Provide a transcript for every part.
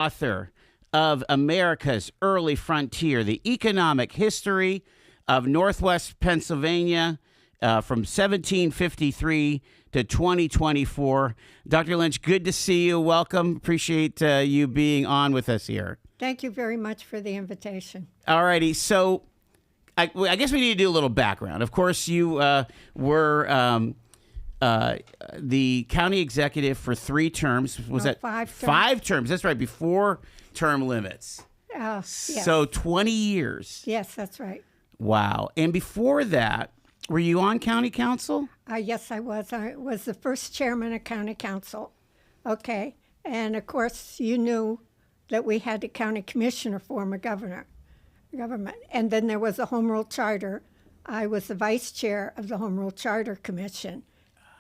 author of America's Early Frontier, the economic history of Northwest Pennsylvania from 1753 to 2024. Dr. Lynch, good to see you. Welcome. Appreciate you being on with us here. Thank you very much for the invitation. All righty. So I guess we need to do a little background. Of course, you were the county executive for 3 terms. Was that 5 terms? 5 terms. That's right. Before term limits. Yes. So 20 years. Yes, that's right. Wow. And before that, were you on county council? Yes, I was. I was the first chairman of county council. Okay. And of course, you knew that we had a county commissioner form of government. And then there was a home rule charter. I was the vice chair of the home rule charter commission.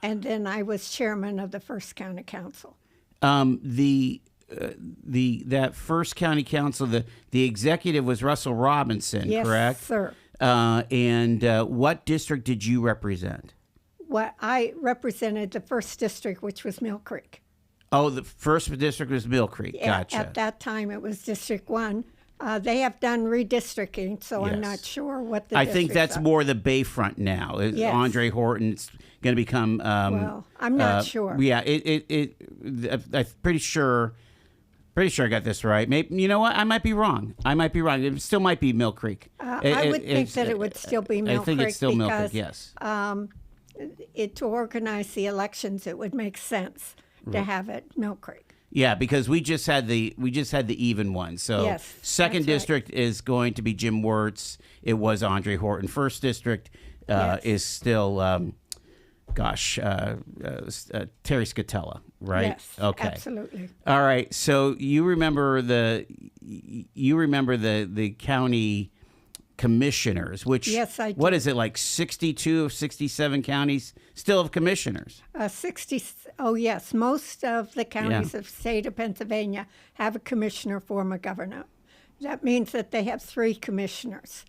And then I was chairman of the first county council. That first county council, the executive was Russell Robinson, yes, correct? Yes, sir. And what district did you represent? Well, I represented the first district, which was Mill Creek. Oh, the first district was Mill Creek. Gotcha. At that time, it was District 1. They have done redistricting, so Yes. I'm not sure what the I think that's are. more the Bayfront now. Yes. Andre Horton's going to become. Well, I'm not sure. Yeah, I'm pretty sure I got this right. Maybe, you know what? I might be wrong. It still might be Mill Creek. I would think that it would still be Mill Creek. I think it's still Mill because, Creek. Yes. To organize the elections, it would make sense to have it Mill Creek. Yeah, because we just had the even one. So yes, second district is going to be Jim Wirtz. It was Andre Horton. First district is still Terry Scatella, right? Yes, okay, absolutely. All right. So you remember the county commissioners, which yes, I do. What is it, like 62 of 67 counties still have commissioners? 60. Oh yes, most of the counties of the state of Pennsylvania have a commissioner form of government. That means that they have 3 commissioners.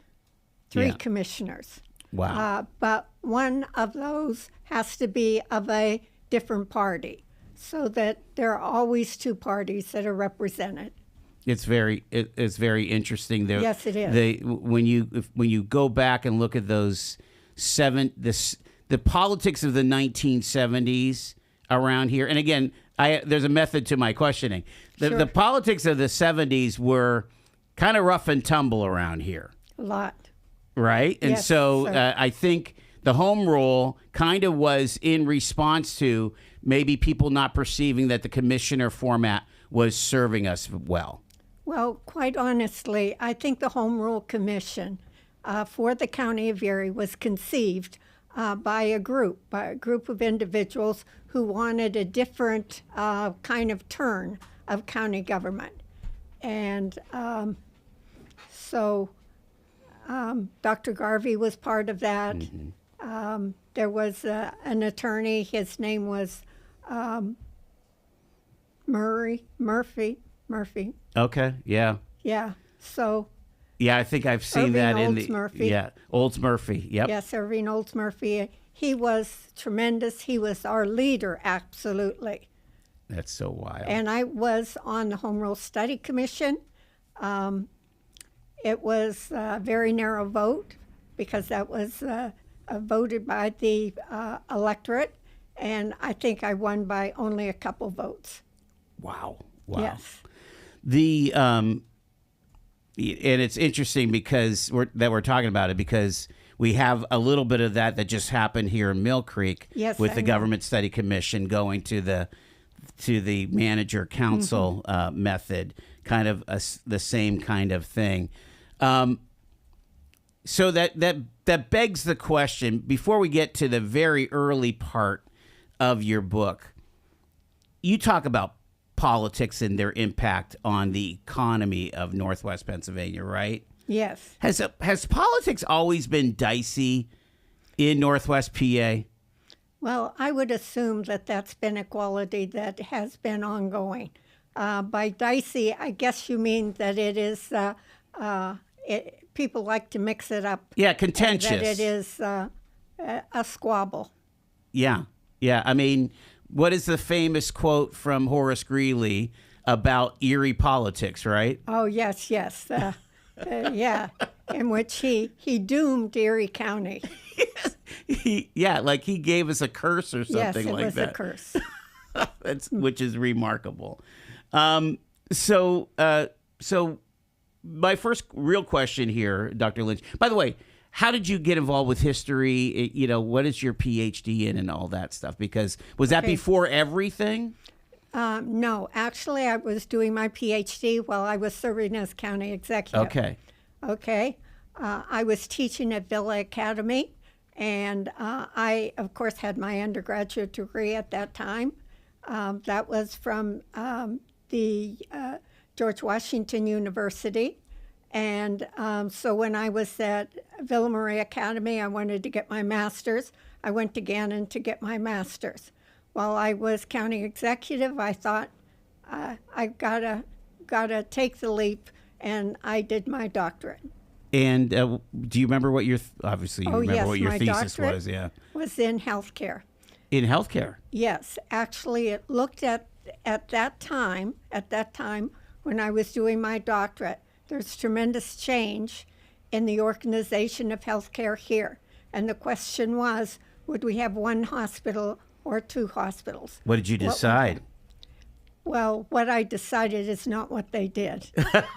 3 commissioners. Wow. But one of those has to be of a different party, so that there are always 2 parties that are represented. It's very interesting. Yes, it is. When you go back and look at those the politics of the 1970s around here, and again, there's a method to my questioning. Sure. The politics of the 70s were kind of rough and tumble around here. A lot. Right? And yes, so sir. I think the home rule kind of was in response to maybe people not perceiving that the commissioner format was serving us well. Well, quite honestly, I think the Home Rule Commission for the County of Erie was conceived by a group of individuals who wanted a different kind of turn of county government. And so Dr. Garvey was part of that. Mm-hmm. There was an attorney. His name was Murphy. Okay, yeah. Yeah, so... Yeah, I think I've seen Irving that in Olds the... Murphy. Yeah, Olds Murphy, yep. Yes, Irving Olds Murphy. He was tremendous. He was our leader, absolutely. That's so wild. And I was on the Home Rule Study Commission. It was a very narrow vote because that was voted by the electorate, and I think I won by only a couple votes. Wow. Yes. And it's interesting because we're talking about it because we have a little bit of that just happened here in Mill Creek with the Government Study Commission going to the manager council method, kind of the same kind of thing. So that begs the question, before we get to the very early part of your book, you talk about politics and their impact on the economy of Northwest Pennsylvania, right? Yes. Has politics always been dicey in Northwest PA? Well, I would assume that that's been a quality that has been ongoing. By dicey, I guess you mean that it is, people like to mix it up. Yeah, contentious. That it is a squabble. Yeah. I mean, what is the famous quote from Horace Greeley? about Erie politics, right? Oh, yes, yes. Yeah, in which he doomed Erie County. Like he gave us a curse or something like that. Yes, it was a curse. Which is remarkable. So my first real question here, Dr. Lynch. By the way, how did you get involved with history? What is your PhD in and all that stuff? Because was that before everything? No, actually, I was doing my PhD while I was serving as county executive. Okay. I was teaching at Villa Academy, and I, of course, had my undergraduate degree at that time. That was from the George Washington University. And so when I was at Villa Maria Academy, I wanted to get my master's. I went to Gannon to get my master's. While I was county executive, I thought I gotta take the leap, and I did my doctorate. And do you remember what your obviously you remember what your thesis was? Yeah, was in healthcare. In healthcare. Yes, actually, it looked at that time when I was doing my doctorate. There's tremendous change in the organization of healthcare here, and the question was, would we have one hospital or two hospitals? What did you decide? Well, what I decided is not what they did.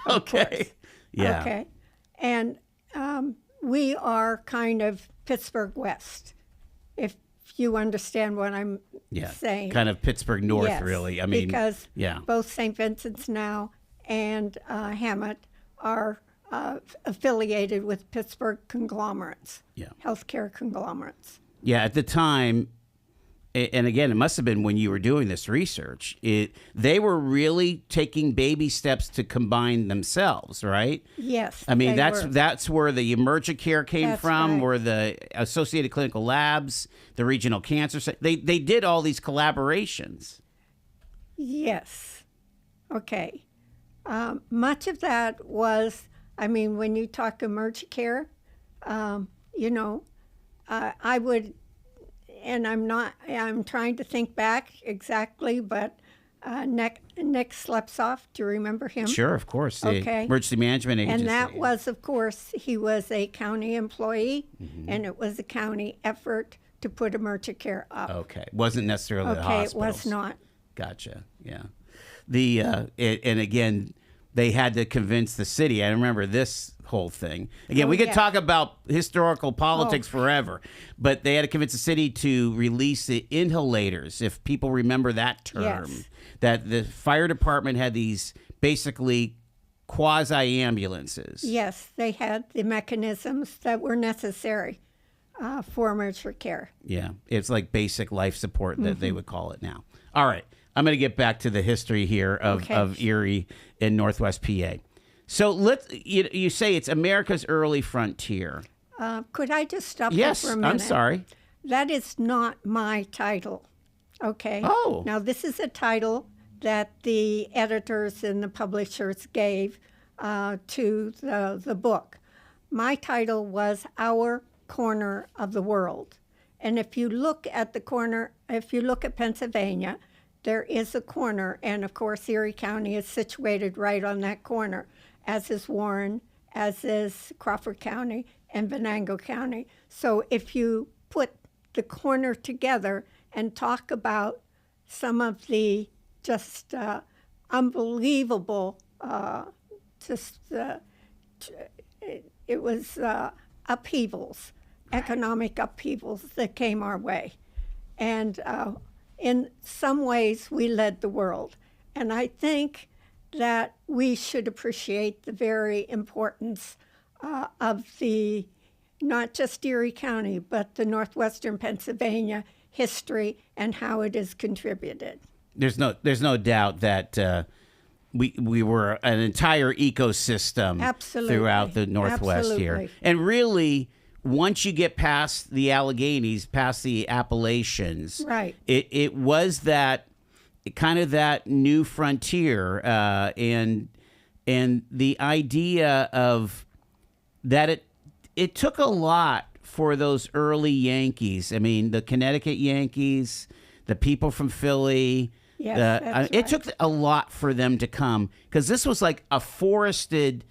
Okay. Yeah. Okay. And we are kind of Pittsburgh West, if you understand what I'm saying. Kind of Pittsburgh North, yes, really. I mean, because both St. Vincent's now and Hammett are affiliated with Pittsburgh conglomerates, healthcare conglomerates. Yeah, at the time, and again, it must have been when you were doing this research, they were really taking baby steps to combine themselves, right? Yes. I mean, that's where the emergent care came from, where the Associated Clinical Labs, the regional cancer, they did all these collaborations. Yes. Okay. Much of that was, I mean, when you talk emergent care, I would, and I'm trying to think back exactly, but Nick Slepsoff, do you remember him? Sure, of course. The Emergency Management Agency. And that was, of course, he was a county employee, and it was a county effort to put emergent care up. Okay. Wasn't necessarily the hospitals. Okay, it was not. Gotcha, yeah. And again, they had to convince the city. I remember this whole thing. Again, we could talk about historical politics forever, but they had to convince the city to release the inhalators, if people remember that term, that the fire department had these basically quasi-ambulances. Yes, they had the mechanisms that were necessary for emergency care. Yeah, it's like basic life support that they would call it now. All right, I'm going to get back to the history here of Erie in Northwest PA. So you say it's America's early frontier. Could I just stop there for a minute? Yes, I'm sorry. That is not my title, okay? Oh. Now, this is a title that the editors and the publishers gave to the book. My title was Our Corner of the World. And if you look at Pennsylvania, there is a corner, and of course Erie County is situated right on that corner, as is Warren, as is Crawford County, and Venango County. So if you put the corner together and talk about some of the just unbelievable, it was upheavals, economic upheavals that came our way. And in some ways, we led the world. And I think that we should appreciate the very importance of the, not just Erie County, but the Northwestern Pennsylvania history and how it has contributed. There's no doubt that we were an entire ecosystem throughout the Northwest here. And really, once you get past the Alleghenies, past the Appalachians, right, it was that kind of that new frontier, and the idea of that it took a lot for those early Yankees. I mean, the Connecticut Yankees, the people from Philly, Yes, that's it took a lot for them to come, because this was like a forested,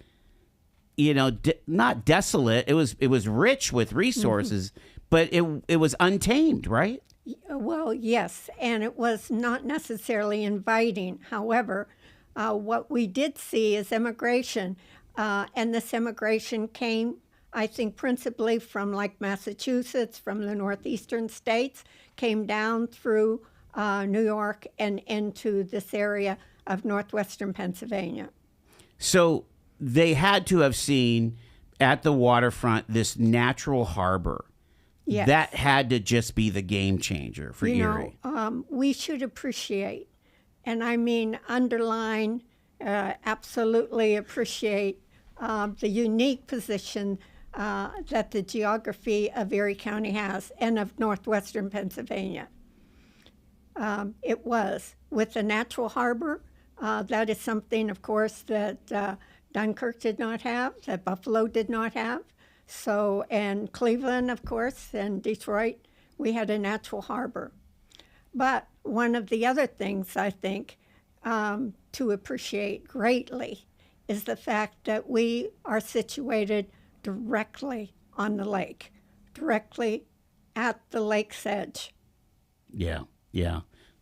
not desolate. It was rich with resources, but it was untamed, right? Well, yes, and it was not necessarily inviting. However, what we did see is immigration, and this immigration came, I think, principally from like Massachusetts, from the northeastern states, came down through New York and into this area of northwestern Pennsylvania. So they had to have seen at the waterfront this natural harbor. Yes. That had to just be the game changer for Erie. We should appreciate, and I mean underline, absolutely appreciate the unique position that the geography of Erie County has, and of northwestern Pennsylvania. It was with the natural harbor. That is something, of course, that Dunkirk did not have, that Buffalo did not have. So, and Cleveland, of course, and Detroit, we had a natural harbor. But one of the other things I think to appreciate greatly is the fact that we are situated directly on the lake, directly at the lake's edge. Yeah,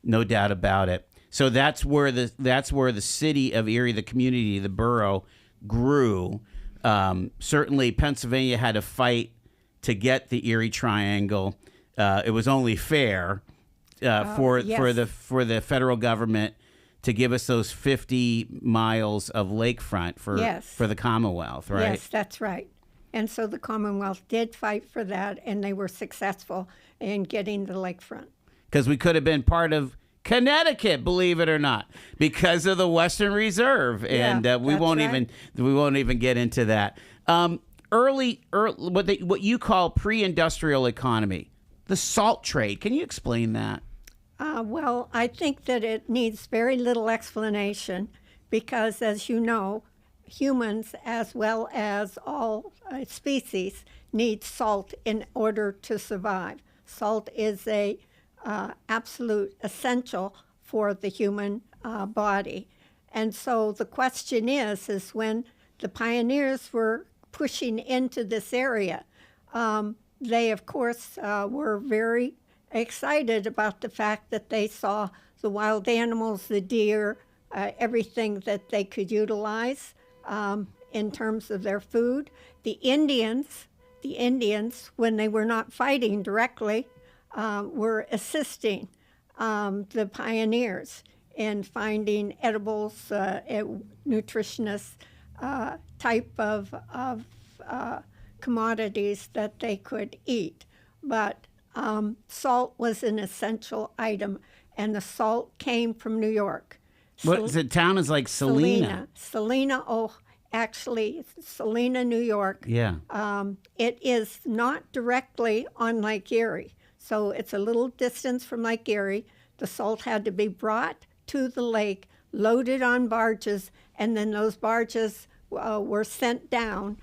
no doubt about it. So that's where the city of Erie, the community, the borough, grew. Certainly, Pennsylvania had to fight to get the Erie Triangle. It was only fair for the federal government to give us those 50 miles of lakefront for the Commonwealth, right? Yes, that's right. And so the Commonwealth did fight for that, and they were successful in getting the lakefront. Because we could have been part of Connecticut, believe it or not, because of the Western Reserve, and we won't even get into that. Early what you call pre-industrial economy, the salt trade. Can you explain that? Well, I think that it needs very little explanation, because, as you know, humans as well as all species need salt in order to survive. Salt is a absolute essential for the human body. And so the question is when the pioneers were pushing into this area, they, of course, were very excited about the fact that they saw the wild animals, the deer, everything that they could utilize in terms of their food. The Indians, when they were not fighting directly, were assisting the pioneers in finding edibles, nutritious type of commodities that they could eat. But salt was an essential item, and the salt came from New York. The town is like Salina. Salina, New York. Yeah. It is not directly on Lake Erie. So it's a little distance from Lake Erie. The salt had to be brought to the lake, loaded on barges, and then those barges were sent down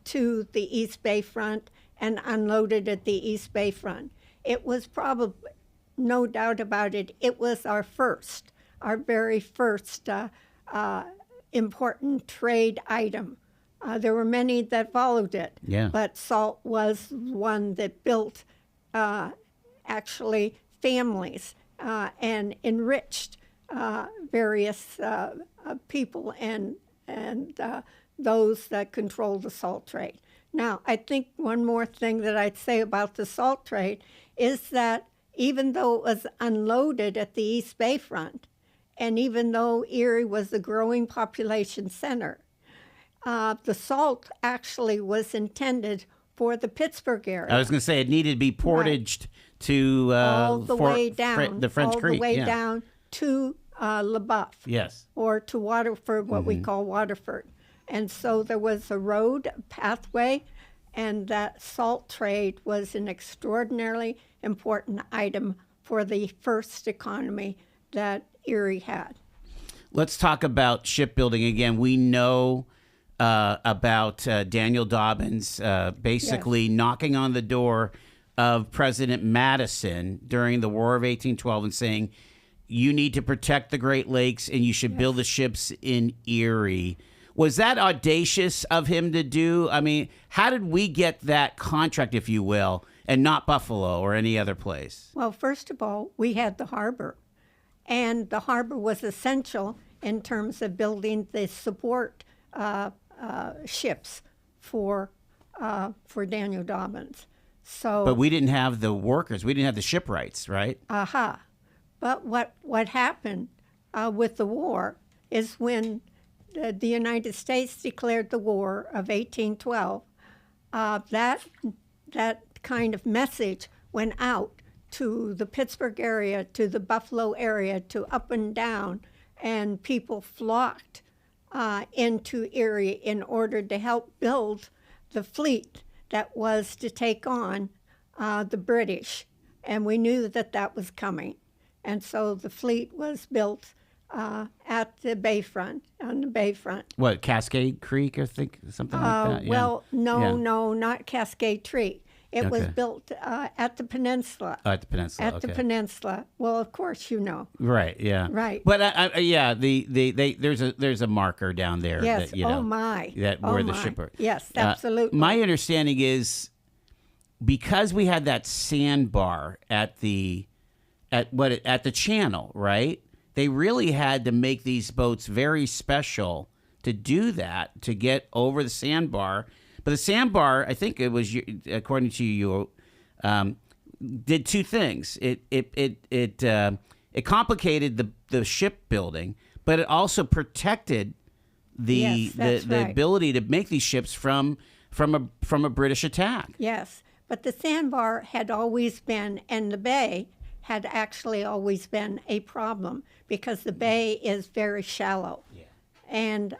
to the East Bay front and unloaded at the East Bay front. It was probably, no doubt about it, it was our very first important trade item. There were many that followed it, but salt was one that built actually families and enriched various people and those that control the salt trade. Now, I think one more thing that I'd say about the salt trade is that even though it was unloaded at the East Bay front, and even though Erie was the growing population center, the salt actually was intended for the Pittsburgh area. I was going to say it needed to be portaged to all the way down, the French Creek, down to LaBeouf. Yes, or to Waterford, what we call Waterford. And so there was a road, a pathway, and that salt trade was an extraordinarily important item for the first economy that Erie had. Let's talk about shipbuilding again. We know about Daniel Dobbins basically knocking on the door of President Madison during the War of 1812 and saying, you need to protect the Great Lakes and you should build the ships in Erie. Was that audacious of him to do? I mean, how did we get that contract, if you will, and not Buffalo or any other place? Well, first of all, we had the harbor, and the harbor was essential in terms of building the support ships for Daniel Dobbins. So, but we didn't have the workers. We didn't have the shipwrights, right? But what happened with the war is when the United States declared the War of 1812, that kind of message went out to the Pittsburgh area, to the Buffalo area, to up and down, and people flocked into Erie in order to help build the fleet that was to take on the British. And we knew that that was coming. And so the fleet was built at the bayfront, on the bayfront. What, Cascade Creek, I think, something like that? Well, no, not Cascade Creek. It was built at the peninsula. Oh, at the peninsula. At the peninsula. Well, of course, you know. Right. Yeah. Right. But there's a marker down there. Yes. That, you know, oh my. Where the ship. Yes, absolutely. My understanding is because we had that sandbar at the channel, right? They really had to make these boats very special to do that, to get over the sandbar. But the sandbar, I think it was, according to you, did two things. It complicated the shipbuilding, but it also protected the ability to make these ships from a British attack. Yes, but the sandbar had always been, and the bay had actually always been a problem because the bay is very shallow. Yeah. And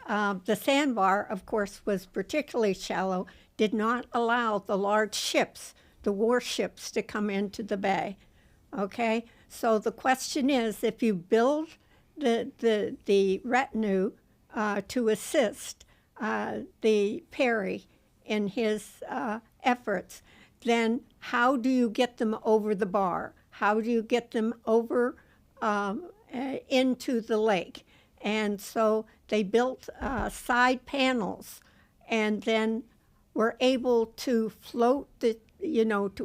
the sandbar, of course, was particularly shallow, did not allow the large ships, the warships, to come into the bay. Okay? So the question is, if you build the retinue to assist the Perry in his efforts, then how do you get them over the bar? How do you get them over into the lake? And so they built side panels and then were able to float to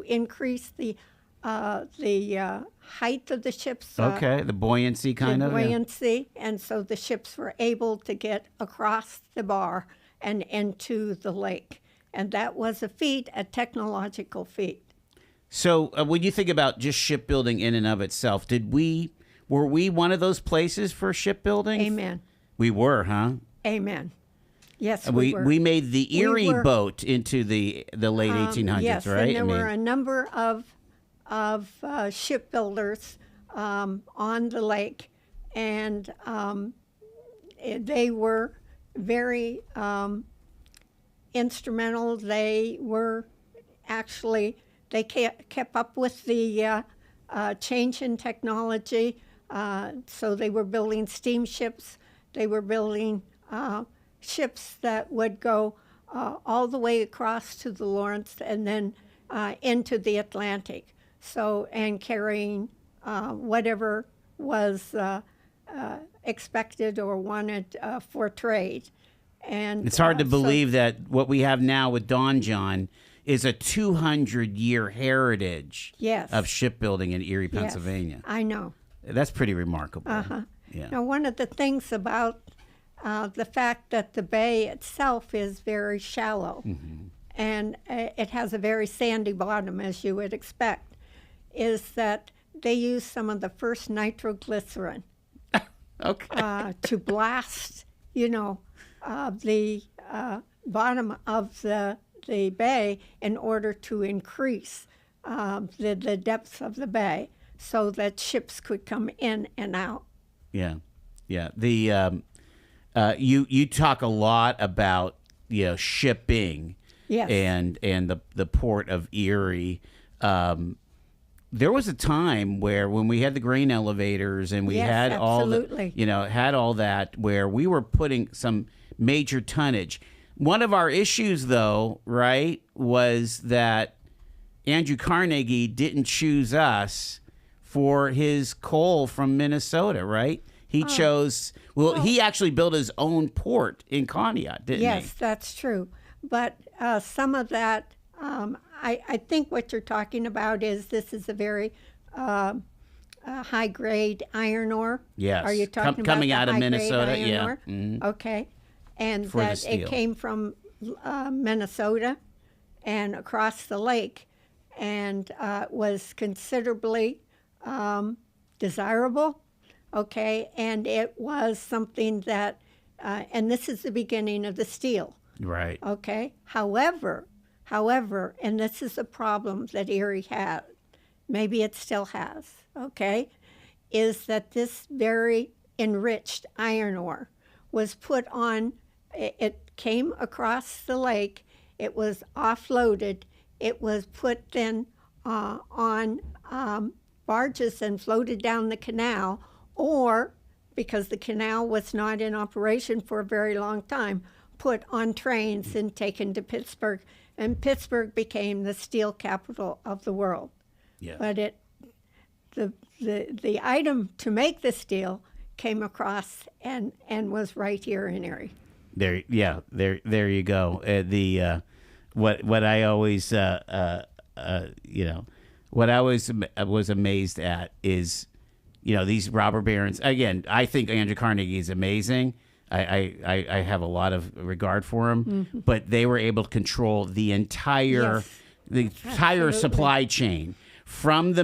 increase the height of the ships. The buoyancy The buoyancy. And so the ships were able to get across the bar and into the lake. And that was a technological feat. So when you think about just shipbuilding in and of itself, were we one of those places for shipbuilding? Amen. We were, huh? Amen. Yes, we were. We made the Erie boat into the late 1800s, yes, right? And there were a number of shipbuilders on the lake, and they were very instrumental. They were actually, they kept up with the change in technology. So they were building steamships. They were building ships that would go all the way across to the Lawrence and then into the Atlantic. So, and carrying whatever was expected or wanted for trade. And it's hard to believe that what we have now with Don John is a 200-year heritage of shipbuilding in Erie, Pennsylvania. Yes, I know. That's pretty remarkable. Yeah. Now, one of the things about the fact that the bay itself is very shallow, and it has a very sandy bottom, as you would expect, is that they use some of the first nitroglycerin to blast, the bottom of the bay in order to increase the depth of the bay so that ships could come in and out. Yeah. The you talk a lot about shipping, and the port of Erie. There was a time where when we had the grain elevators and we had had all that, where we were putting some major tonnage. One of our issues, though, right, was that Andrew Carnegie didn't choose us for his coal from Minnesota, right? He chose, he actually built his own port in Conneaut, didn't he? Yes, that's true. But some of that, I think what you're talking about is this is a very high-grade iron ore. Yes. Are you talking about coming the out of high-grade Minnesota? iron Yeah. ore? Mhm. Okay. And For the that steel. it came from Minnesota and across the lake and was considerably desirable. Okay. And it was something that, and this is the beginning of the steel. Right. Okay. However, and this is a problem that Erie had, maybe it still has, okay, is that this very enriched iron ore was put on, it came across the lake, it was offloaded, it was put then on barges and floated down the canal, or because the canal was not in operation for a very long time, put on trains and taken to Pittsburgh, and Pittsburgh became the steel capital of the world. Yeah. But the item to make the steel came across and was right here in Erie. There you go. What I always what I always was amazed at is, these robber barons. Again, I think Andrew Carnegie is amazing. I have a lot of regard for him, but they were able to control the entire Absolutely. supply chain from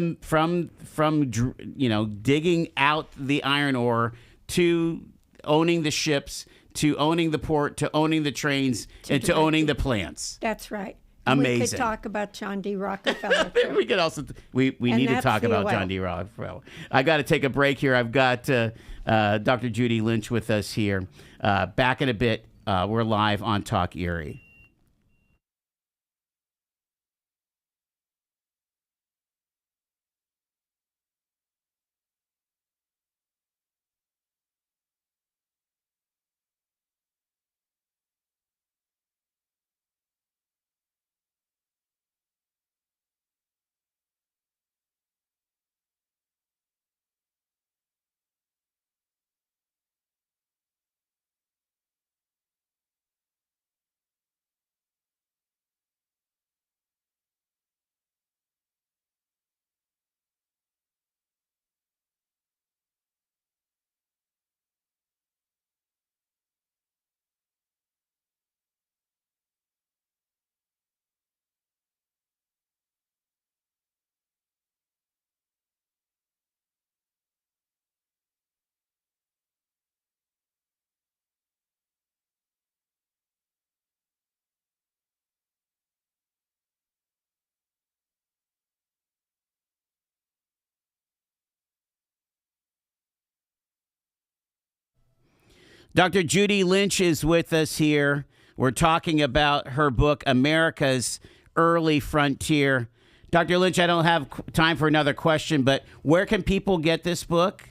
digging out the iron ore to owning the ships, to owning the port, to owning the trains, and to owning the plants. That's right. Amazing. We could talk about John D. Rockefeller. Too. We could also we need to talk about John D. Rockefeller. I got to take a break here. I've got Dr. Judy Lynch with us here. Back in a bit. We're live on Talk Erie. Dr. Judy Lynch is with us here. We're talking about her book, America's Early Frontier. Dr. Lynch, I don't have time for another question, but where can people get this book?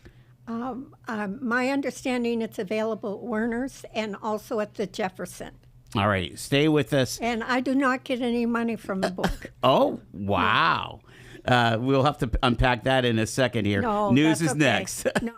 My understanding, it's available at Werner's and also at the Jefferson. All right, stay with us. And I do not get any money from the book. Oh, wow. We'll have to unpack that in a second here. No, News that's is okay. next. No.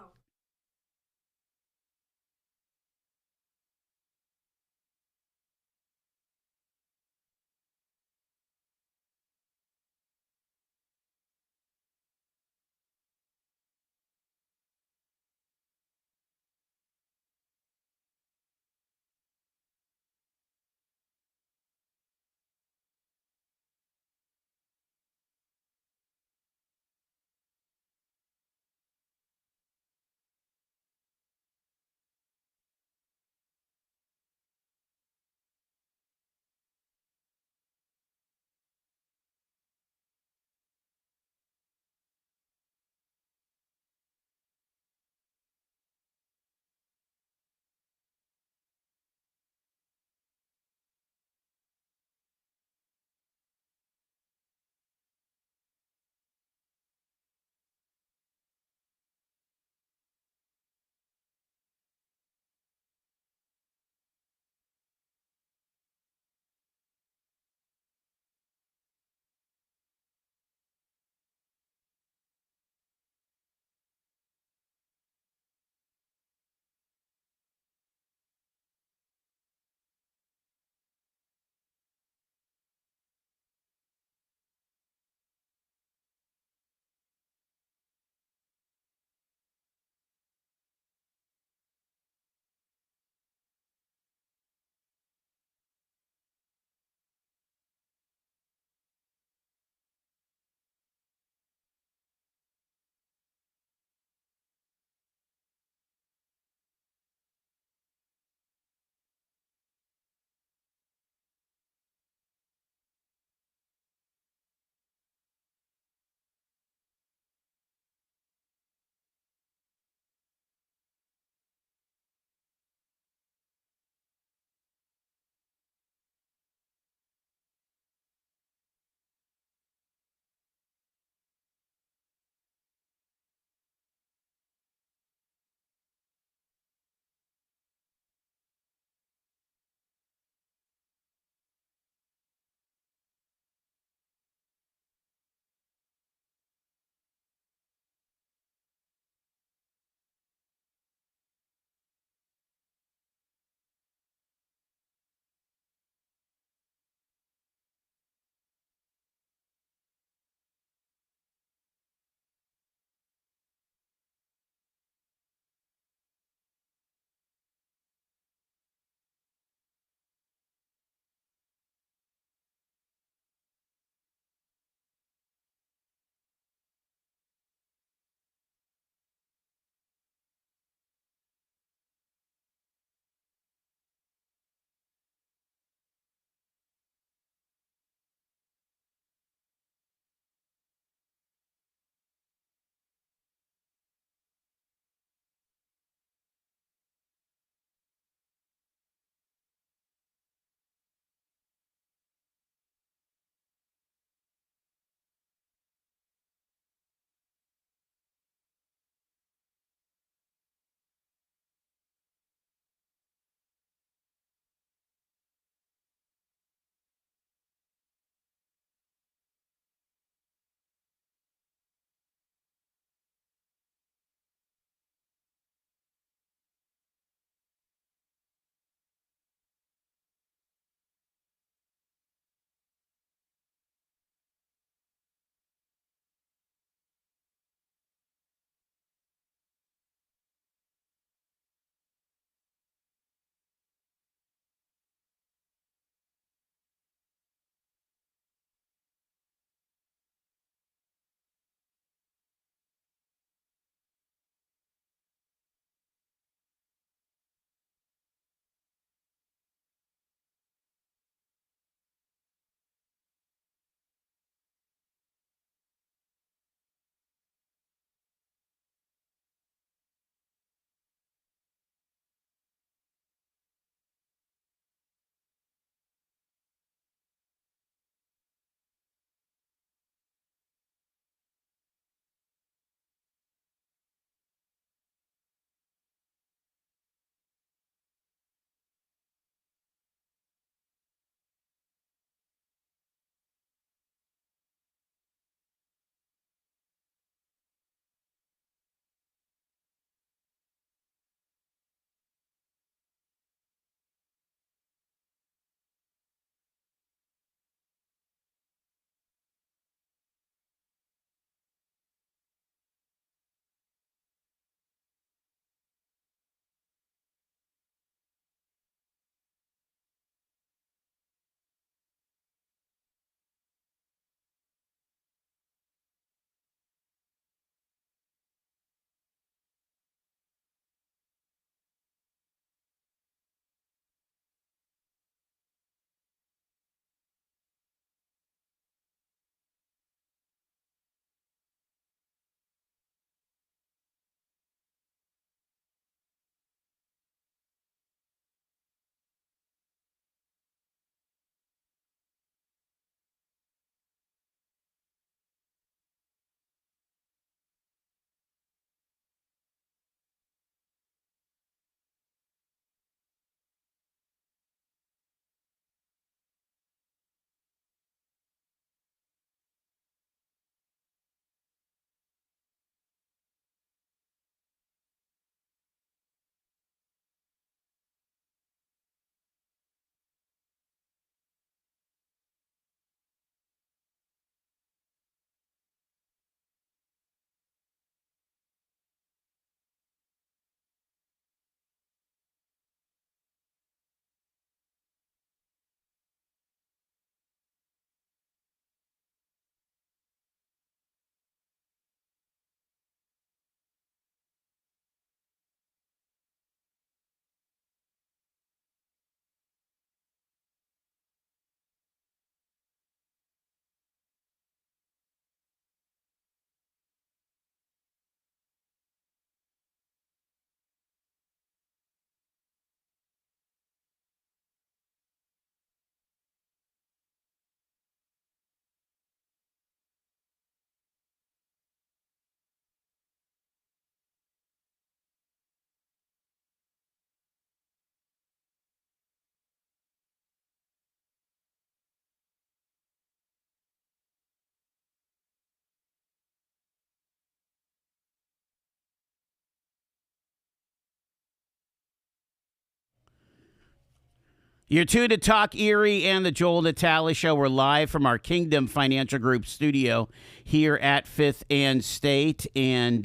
You're tuned to Talk Erie and the Joel Natale Show. We're live from our Kingdom Financial Group studio here at 5th and State. And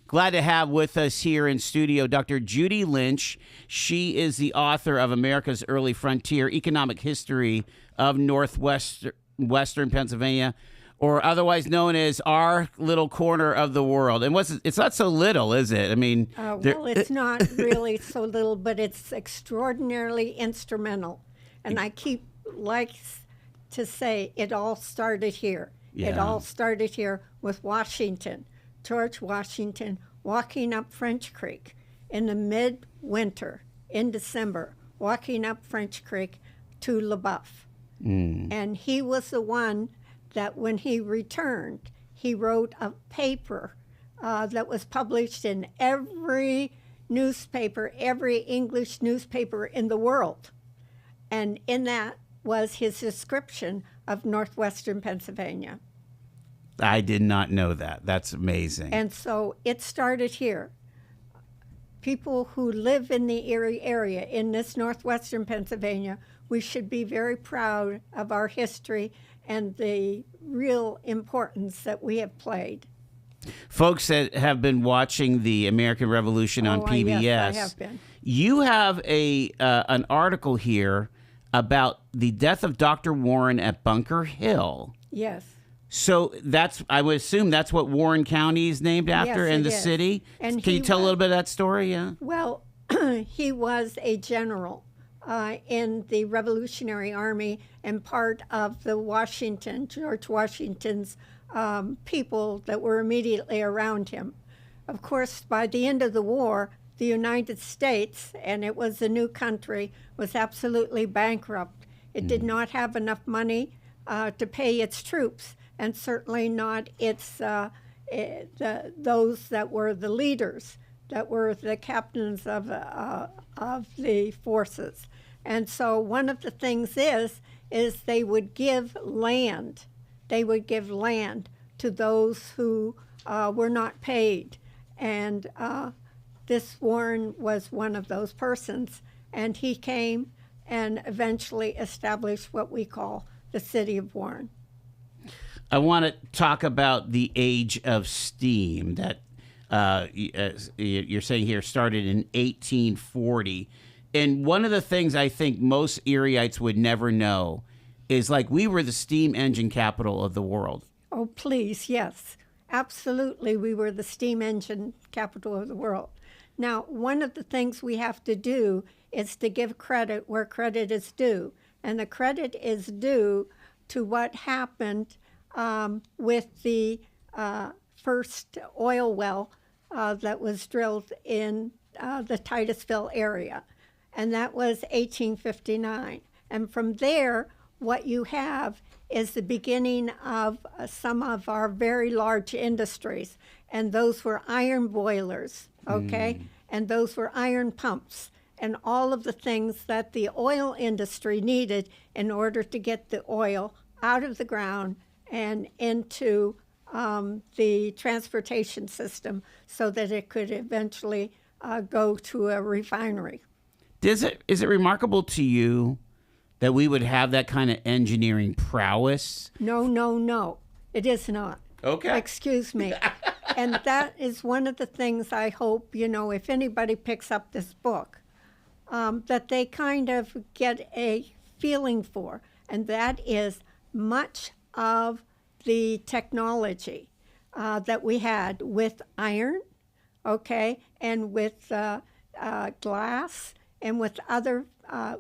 glad to have with us here in studio Dr. Judy Lynch. She is the author of America's Early Frontier, Economic History of Northwestern Pennsylvania, or otherwise known as Our Little Corner of the World. And it's not so little, is it? I mean, well, it's not really so little, but it's extraordinarily instrumental. And I like to say it all started here. Yeah. It all started here with Washington, George Washington, walking up French Creek in the midwinter in December, walking up French Creek to LaBeouf. And he was the one that when he returned, he wrote a paper that was published in every newspaper, every English newspaper in the world. And in that was his description of northwestern Pennsylvania. I did not know that. That's amazing. And so it started here. People who live in the Erie area, in this northwestern Pennsylvania, we should be very proud of our history and the real importance that we have played. Folks that have been watching the American Revolution on PBS, yes, I have been. You have an article here about the death of Dr. Warren at Bunker Hill. Yes. So I would assume that's what Warren County is named after, yes, in the is. city. And Can you tell a little bit of that story? Yeah. Well, he was a general in the Revolutionary Army and part of the George Washington's people that were immediately around him. Of course, by the end of the war, the United States, and it was a new country, was absolutely bankrupt. It did not have enough money to pay its troops, and certainly not those that were the leaders, that were the captains of the forces. And so one of the things is they would give land. They would give land to those who were not paid. And this Warren was one of those persons. And he came and eventually established what we call the city of Warren. I want to talk about the age of steam that you're saying here started in 1840. And one of the things I think most Erieites would never know is, like, we were the steam engine capital of the world. Oh, please, yes. Absolutely, we were the steam engine capital of the world. Now, one of the things we have to do is to give credit where credit is due. And the credit is due to what happened with the first oil well that was drilled in the Titusville area. And that was 1859. And from there, what you have is the beginning of some of our very large industries. And those were iron boilers, okay? And those were iron pumps and all of the things that the oil industry needed in order to get the oil out of the ground and into the transportation system so that it could eventually go to a refinery. Is it remarkable to you that we would have that kind of engineering prowess? No. It is not. Okay. Excuse me. And that is one of the things I hope, if anybody picks up this book, that they kind of get a feeling for. And that is much of the technology that we had with iron, okay, and with glass and with other,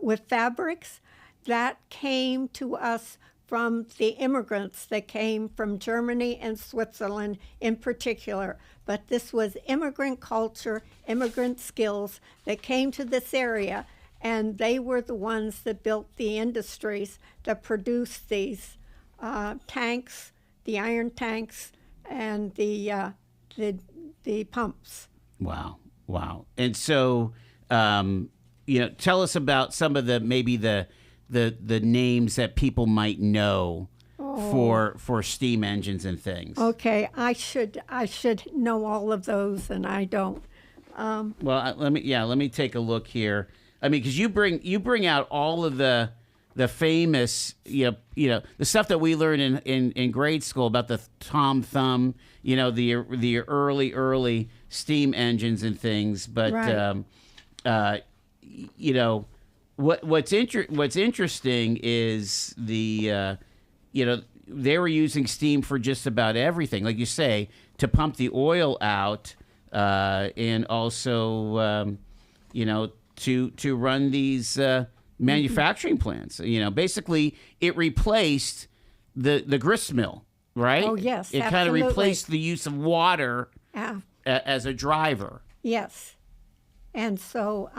with fabrics, that came to us from the immigrants that came from Germany and Switzerland in particular. But this was immigrant culture, immigrant skills that came to this area, and they were the ones that built the industries that produced these tanks, the iron tanks, and the pumps. Wow. And so, tell us about some of the names that people might know for steam engines and things. Okay, I should know all of those, and I don't. Well, let me take a look here. I mean, because you bring out all of the famous, the stuff that we learned in grade school about the Tom Thumb, the early steam engines and things. But right. what's interesting is they were using steam for just about everything, like you say, to pump the oil out, and also to run these manufacturing plants. Basically it replaced the grist mill, right? Oh, yes, it kind of replaced the use of water as a driver. Yes. And so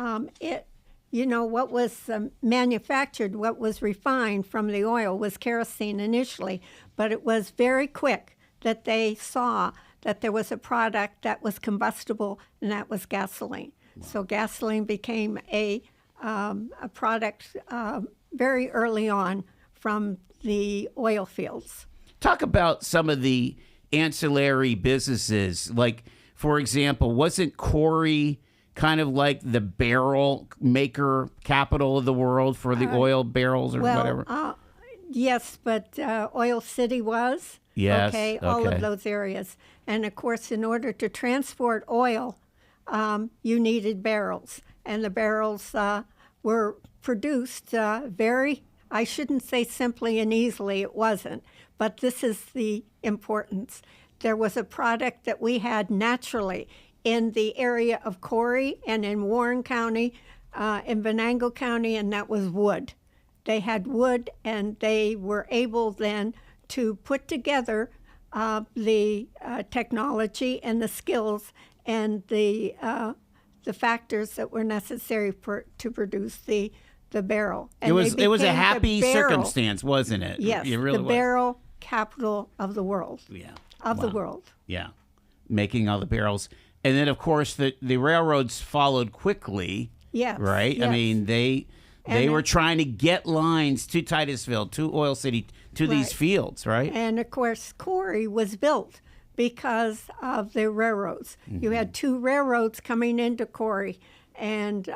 what was manufactured, what was refined from the oil was kerosene initially, but it was very quick that they saw that there was a product that was combustible, and that was gasoline. Wow. So gasoline became a product very early on from the oil fields. Talk about some of the ancillary businesses. Like, for example, wasn't Corey kind of like the barrel maker capital of the world for the oil barrels or whatever? Yes, but Oil City was. Yes. Okay, all of those areas. And of course, in order to transport oil, you needed barrels. And the barrels were produced I shouldn't say simply and easily, it wasn't. But this is the importance. There was a product that we had naturally in the area of Corey and in Warren County, in Venango County, and that was wood. They had wood, and they were able then to put together the technology and the skills and the factors that were necessary to produce the barrel. And it was a happy circumstance, wasn't it? Yes, it really the was. Barrel capital of the world. Yeah, the world. Yeah, making all the barrels, and then of course the railroads followed quickly. Yes, right. Yes. I mean they were trying to get lines to Titusville, to Oil City, to these fields, right? And of course, Corey was built because of the railroads. Mm-hmm. You had two railroads coming into Corey, and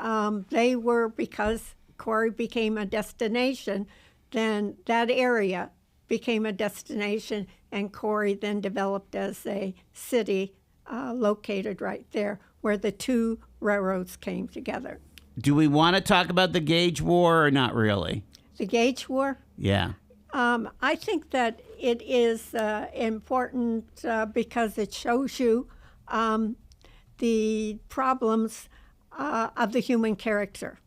they were, because Corey became a destination, then that area became a destination, and Corey then developed as a city located right there where the two railroads came together. Do we want to talk about the Gage War or not really? The Gage War? Yeah. I think that it is important because it shows you the problems of the human character.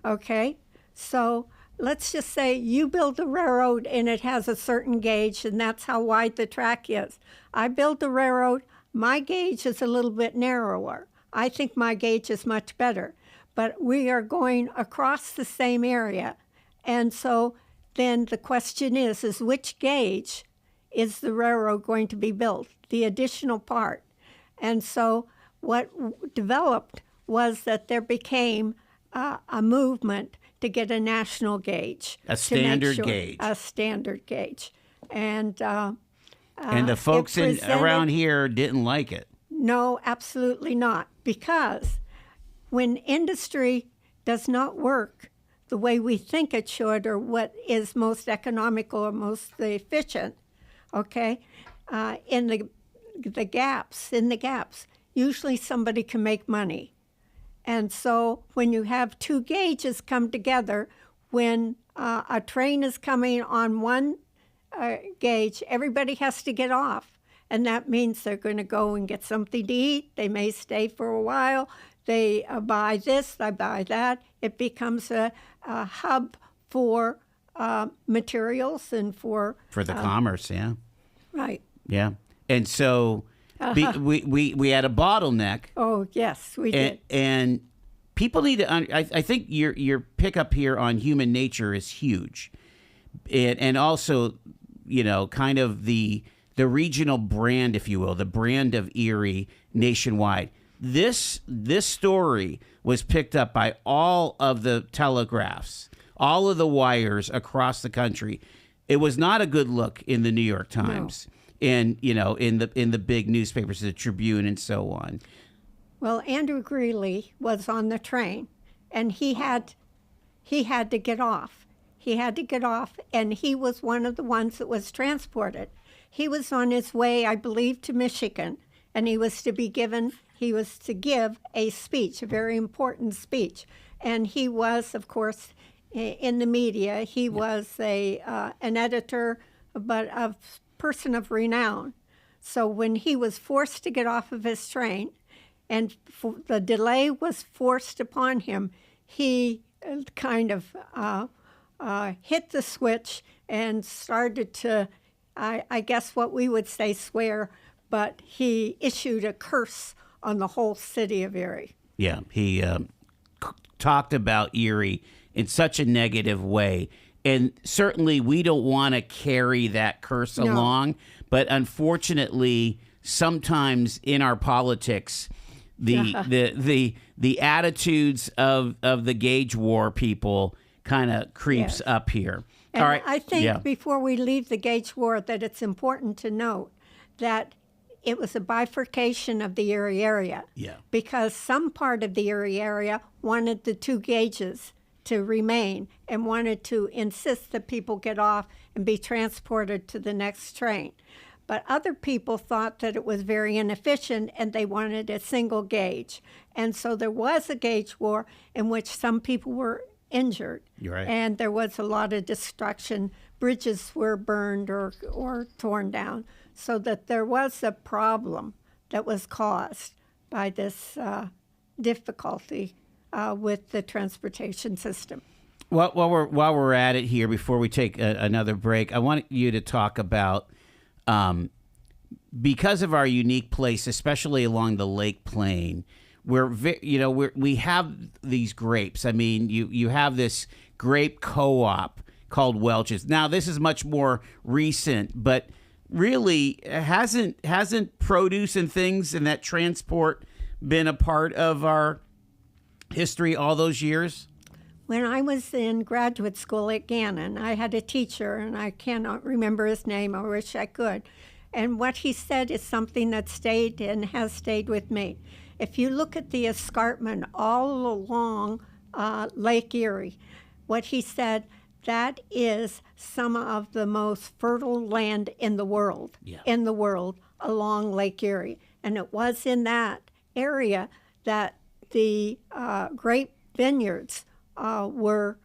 Okay? So let's just say you build a railroad and it has a certain gauge, and that's how wide the track is. I build a railroad, my gauge is a little bit narrower. I think my gauge is much better. But we are going across the same area. And so then the question is which gauge is the railroad going to be built, the additional part? And so what developed was that there became a movement to get a national gauge. A standard gauge. A standard gauge. And the folks around here didn't like it. No, absolutely not. Because when industry does not work the way we think it should, or what is most economical or most efficient, okay, in the gaps, usually somebody can make money. And so when you have two gauges come together, when a train is coming on one gauge, everybody has to get off. And that means they're going to go and get something to eat. They may stay for a while. They buy this, they buy that. It becomes a hub for materials and for the commerce, yeah. Right. Yeah. And so we had a bottleneck. Oh, yes, we did. And people need to I think your pickup here on human nature is huge. And also, kind of the regional brand, if you will, the brand of Erie nationwide. This story was picked up by all of the telegraphs, all of the wires across the country. It was not a good look in the New York Times, and in the big newspapers, the Tribune, and so on. Well, Andrew Greeley was on the train, and he had to get off. He had to get off, and he was one of the ones that was transported. He was on his way, I believe, to Michigan, and he was to give a speech, a very important speech. And he was, of course, in the media. He was an editor, but a person of renown. So when he was forced to get off of his train, and the delay was forced upon him, he kind of hit the switch and started to, I guess what we would say, swear, but he issued a curse on the whole city of Erie. Yeah, he talked about Erie in such a negative way. And certainly we don't want to carry that curse along. But unfortunately, sometimes in our politics, the attitudes of the gauge war people kind of creeps up here. And all right. I think before we leave the gauge war that it's important to note that it was a bifurcation of the Erie area. Yeah. Because some part of the Erie area wanted the 2 gauges to remain and wanted to insist that people get off and be transported to the next train. But other people thought that it was very inefficient and they wanted a single gauge. And so there was a gauge war in which some people were injured. You're right. And there was a lot of destruction. Bridges were burned or torn down. So that there was a problem that was caused by this difficulty with the transportation system. Well, while we're at it here, before we take another break, I want you to talk about because of our unique place, especially along the Lake Plain, we have these grapes. I mean, you have this grape co-op called Welch's. Now, this is much more recent, but really hasn't produce and things and that transport been a part of our history all those years? When I was in graduate school at Gannon, I had a teacher, and I cannot remember his name. I wish I could. And what he said is something that stayed and has stayed with me. If you look at the escarpment all along Lake Erie, what he said, that is some of the most fertile land in the world, along Lake Erie. And it was in that area that the grape vineyards were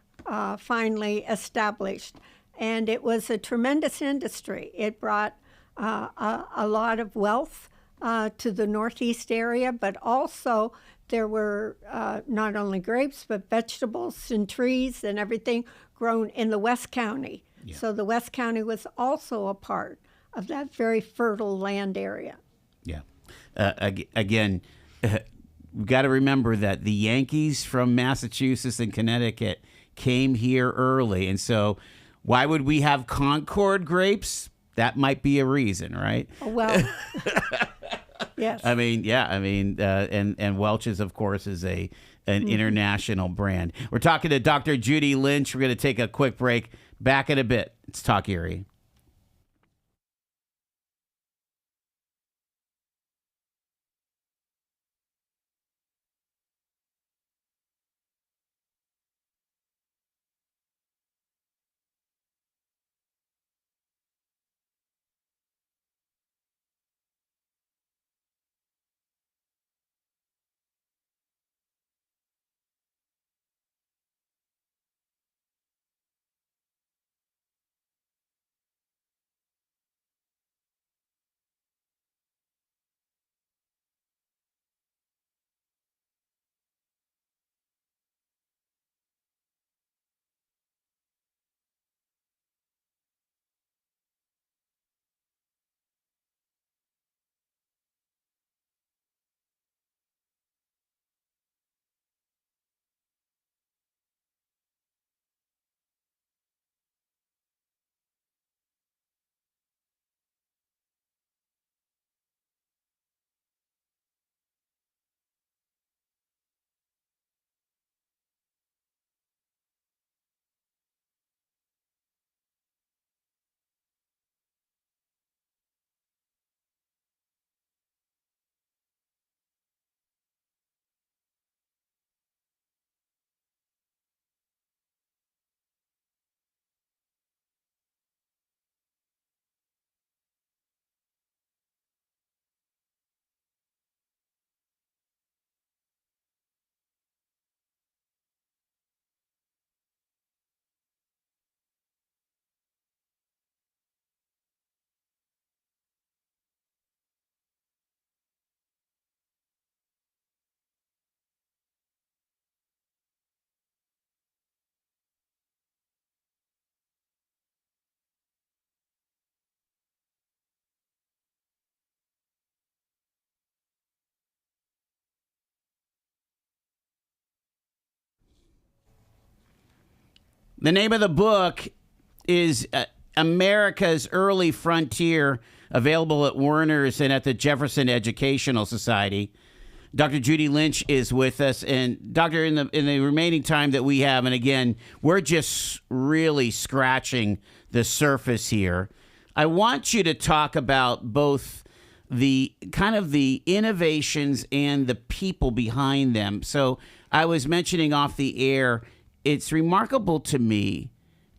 finally established. And it was a tremendous industry. It brought a lot of wealth to the Northeast area, but also there were not only grapes, but vegetables and trees and everything grown in the West County. Yeah. So the West County was also a part of that very fertile land area. Yeah. Again, we've got to remember that the Yankees from Massachusetts and Connecticut came here early. And so why would we have Concord grapes? That might be a reason, right? Well, yes. I mean, and Welch's, of course, is an international brand. We're talking to Dr. Judy Lynch. We're going to take a quick break. Back in a bit. It's Talk Erie. The name of the book is America's Early Frontier, available at Werner's and at the Jefferson Educational Society. Dr. Judy Lynch is with us, and Doctor, in the remaining time that we have, and again, we're just really scratching the surface here. I want you to talk about both the kind of the innovations and the people behind them. So I was mentioning off the air, it's remarkable to me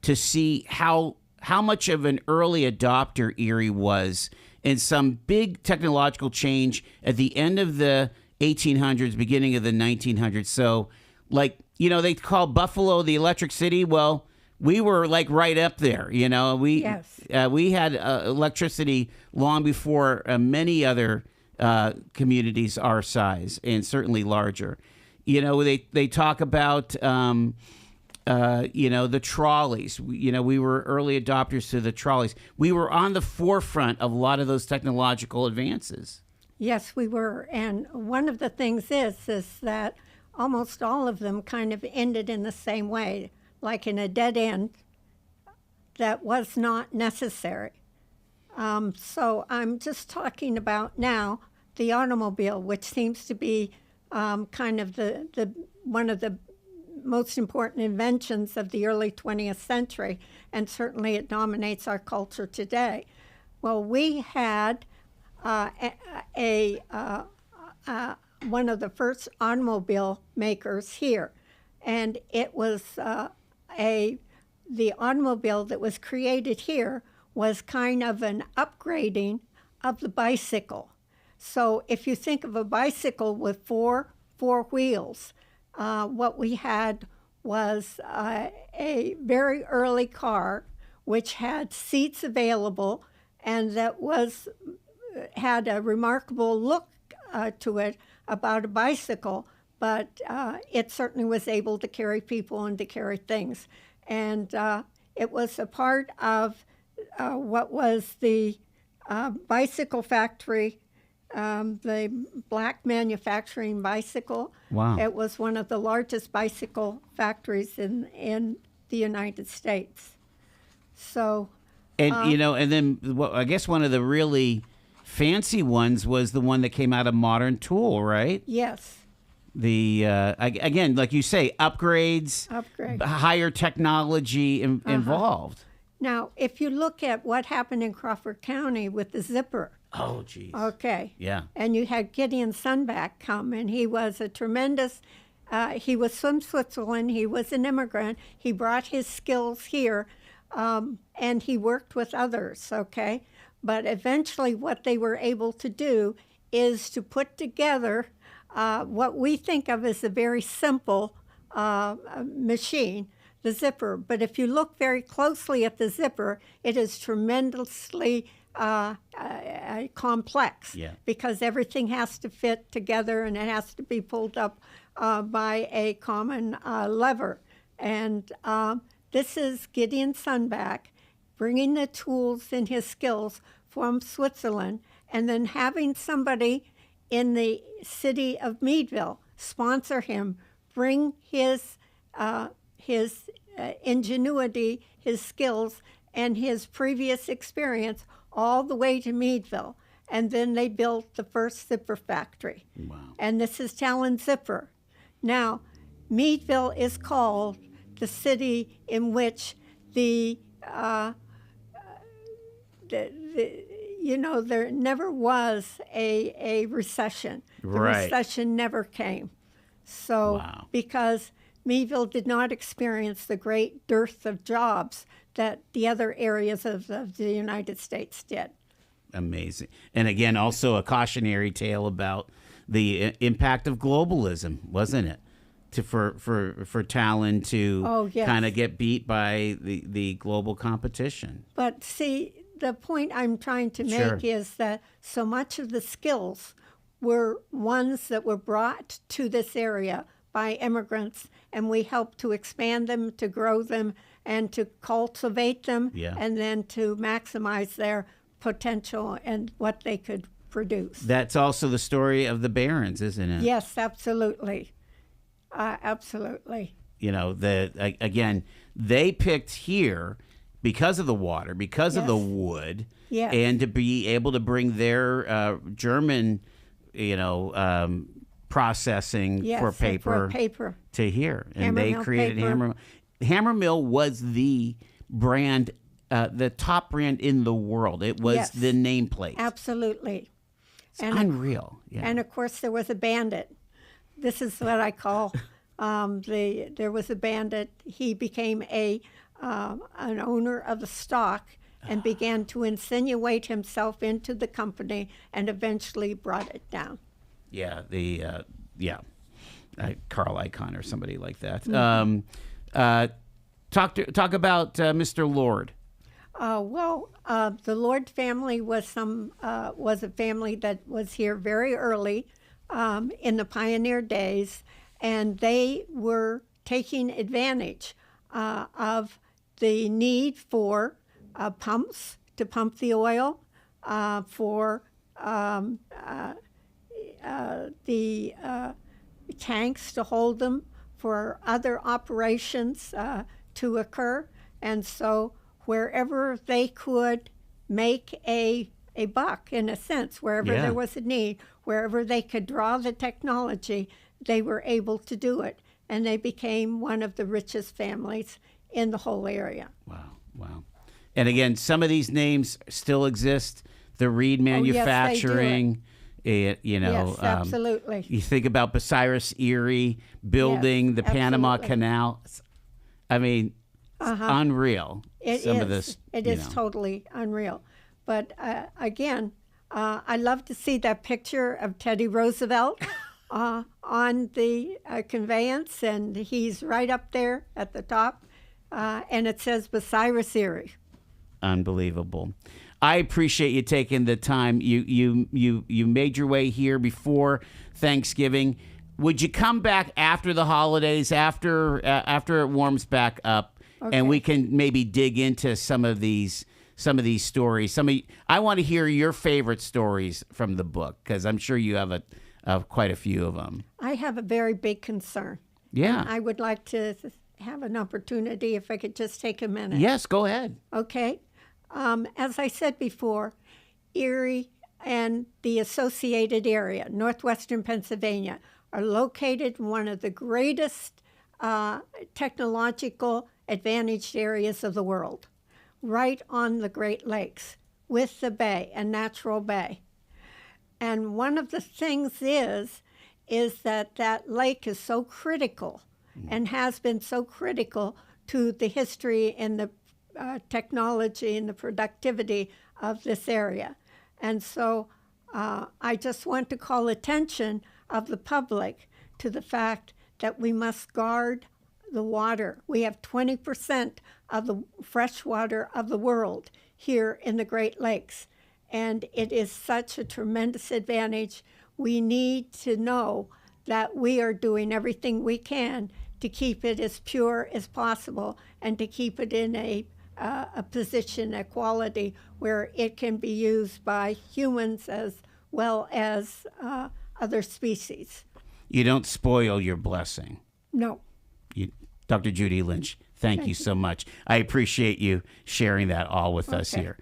to see how much of an early adopter Erie was in some big technological change at the end of the 1800s, beginning of the 1900s. So, like, they call Buffalo the Electric City. Well, we were like right up there. We had electricity long before many other communities our size, and certainly larger. They talk about the trolleys. We were early adopters to the trolleys. We were on the forefront of a lot of those technological advances. Yes, we were. And one of the things is that almost all of them kind of ended in the same way, like in a dead end that was not necessary. So I'm just talking about now the automobile, which seems to be kind of the one of the most important inventions of the early 20th century, and certainly it dominates our culture today. Well, we had one of the first automobile makers here, and it was the automobile that was created here was kind of an upgrading of the bicycle. So if you think of a bicycle with four wheels, what we had was a very early car which had seats available and that had a remarkable look to it about a bicycle, but it certainly was able to carry people and to carry things. And it was a part of what was the bicycle factory, the Black Manufacturing Bicycle. Wow. It was one of the largest bicycle factories in the United States. So, and and then I guess one of the really fancy ones was the one that came out of Modern Tool, right? Yes. The again, like you say, upgrades, higher technology involved. Now, if you look at what happened in Crawford County with the zipper. Oh, geez. Okay. Yeah. And you had Gideon Sunback come, and he was a tremendous, he was from Switzerland. He was an immigrant. He brought his skills here, and he worked with others, okay? But eventually what they were able to do is to put together what we think of as a very simple machine, the zipper. But if you look very closely at the zipper, it is tremendously complex, because everything has to fit together and it has to be pulled up by a common lever. And this is Gideon Sunback bringing the tools and his skills from Switzerland, and then having somebody in the city of Meadville sponsor him, bring his ingenuity, his skills, and his previous experience all the way to Meadville. And then they built the first zipper factory. Wow. And this is Talon Zipper. Now, Meadville is called the city in which there never was a recession. The recession never came. So, because Meadville did not experience the great dearth of jobs that the other areas of the United States did. Amazing. And again, also a cautionary tale about the impact of globalism, wasn't it? For Talon to kind of get beat by the global competition. But see, the point I'm trying to make is that so much of the skills were ones that were brought to this area by immigrants, and we helped to expand them, to grow them, and to cultivate them, and then to maximize their potential and what they could produce. That's also the story of the Barons, isn't it? Yes, absolutely. Absolutely. Again, they picked here because of the water, because of the wood, and to be able to bring their German, processing for paper to here. And they created Hammer. Hammer Mill was the brand, the top brand in the world. It was the nameplate. Absolutely. It's unreal. Yeah. And of course, there was a bandit. This is what I call there was a bandit. He became an owner of the stock and began to insinuate himself into the company and eventually brought it down. Yeah, Carl Icahn or somebody like that. Talk about Mr. Lord. The Lord family was a family that was here very early in the pioneer days, and they were taking advantage of the need for pumps to pump the oil, for the tanks to hold them, for other operations to occur. And so wherever they could make a buck, in a sense, wherever there was a need, wherever they could draw the technology, they were able to do it. And they became one of the richest families in the whole area. Wow. And again, some of these names still exist. The Reed Manufacturing, yes, absolutely. You think about Bucyrus Erie building the Panama Canal. I mean, it's unreal. It is totally unreal. But again, I love to see that picture of Teddy Roosevelt on the conveyance, and he's right up there at the top, and it says Bucyrus Erie. Unbelievable. I appreciate you taking the time. You made your way here before Thanksgiving. Would you come back after the holidays, after it warms back up, and we can maybe dig into some of these stories? I want to hear your favorite stories from the book, because I'm sure you have quite a few of them. I have a very big concern. Yeah. And I would like to have an opportunity, if I could just take a minute. Yes, go ahead. Okay. As I said before, Erie and the associated area, northwestern Pennsylvania, are located in one of the greatest technological advantaged areas of the world, right on the Great Lakes, with the bay, a natural bay. And one of the things is that lake is so critical and has been so critical to the history and the technology and the productivity of this area. And so I just want to call attention of the public to the fact that we must guard the water. We have 20% of the fresh water of the world here in the Great Lakes, and it is such a tremendous advantage. We need to know that we are doing everything we can to keep it as pure as possible and to keep it in a position, a quality where it can be used by humans as well as other species. You don't spoil your blessing. No. Dr. Judy Lynch, thank you so much. I appreciate you sharing that all with us here.